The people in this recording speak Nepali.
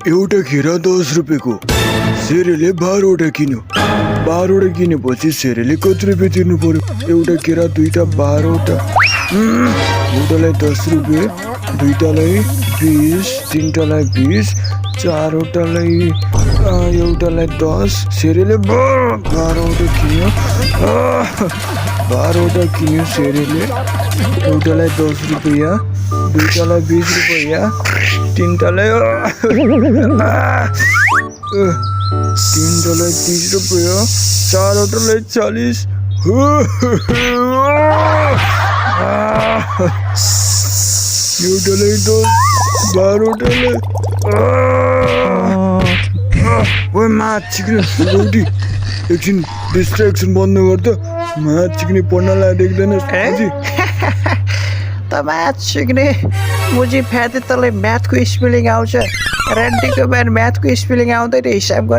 एउटा केरा 10 रुपियाँको। सेरेले 12वटा किन्यो। 12वटा किनेपछि सेरेले कति रुपियाँ तिर्नु पर्यो? एउटा केरा दुईटा 12वटा। एउटालाई 10 रुपियाँ, दुईटालाई 20, तिनटालाई 20, चारवटालाई एउटालाई 10। सेरेले 12वटा किन्यो। 12वटा किन्यो सेरेले। एउटालाई 10 रुपियाँ, दुईटालाई 20 रुपियाँ, तिनटालाई 30 रुपियाँ, चारवटालाई 40। एउटालाई 10, 12वटालाई माथ छिक्ने रोटी। एकछिन डिस्ट्र्याक्सन बन्द गर्दा माथ छिक्ने पढ्नलाई देख्दैन। त म्याथ सिक्ने मुजी फ्याते तँलाई म्याथको स्पेलिङ आउँछ। रेन्टीको बिहान म्याथको स्पेलिङ आउँदैन हिसाब